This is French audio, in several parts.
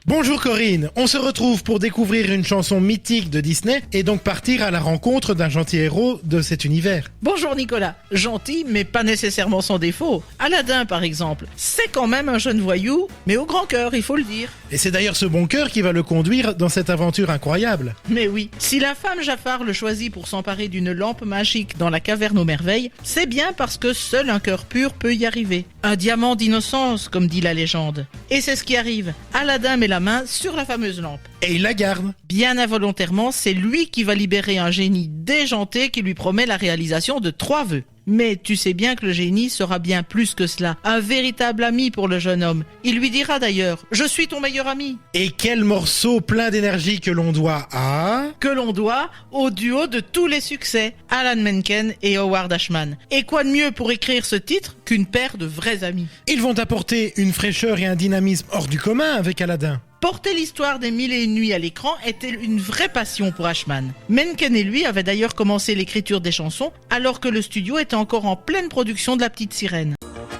Bonjour Corinne, on se retrouve pour découvrir une chanson mythique de Disney et donc partir à la rencontre d'un gentil héros de cet univers. Bonjour Nicolas, gentil mais pas nécessairement sans défaut. Aladdin par exemple, c'est quand même un jeune voyou, mais au grand cœur, il faut le dire. Et c'est d'ailleurs ce bon cœur qui va le conduire dans cette aventure incroyable. Mais oui, si la femme Jafar le choisit pour s'emparer d'une lampe magique dans la caverne aux merveilles, c'est bien parce que seul un cœur pur peut y arriver. Un diamant d'innocence, comme dit la légende. Et c'est ce qui arrive. Aladdin met la main sur la fameuse lampe. Et il la garde. Bien involontairement, c'est lui qui va libérer un génie déjanté qui lui promet la réalisation de 3 vœux. Mais tu sais bien que le génie sera bien plus que cela, un véritable ami pour le jeune homme. Il lui dira d'ailleurs « Je suis ton meilleur ami ». Et quel morceau plein d'énergie que l'on doit à... Que l'on doit au duo de tous les succès, Alan Menken et Howard Ashman. Et quoi de mieux pour écrire ce titre qu'une paire de vrais amis? Ils vont apporter une fraîcheur et un dynamisme hors du commun avec Aladdin. Porter l'histoire des 1001 nuits à l'écran était une vraie passion pour Ashman. Menken et lui avaient d'ailleurs commencé l'écriture des chansons alors que le studio était encore en pleine production de La Petite Sirène.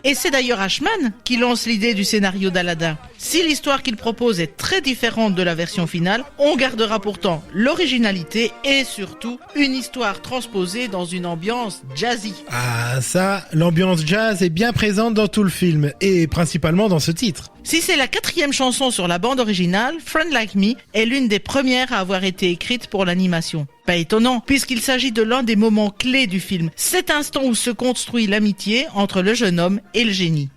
Et c'est d'ailleurs Ashman qui lance l'idée du scénario d'Aladin. Si l'histoire qu'il propose est très différente de la version finale, on gardera pourtant l'originalité et surtout une histoire transposée dans une ambiance jazzy. Ah ça, l'ambiance jazz est bien présente dans tout le film et principalement dans ce titre. Si c'est la 4e chanson sur la bande originale, Friend Like Me est l'une des premières à avoir été écrite pour l'animation. Pas étonnant, puisqu'il s'agit de l'un des moments clés du film, cet instant où se construit l'amitié entre le jeune homme et le génie.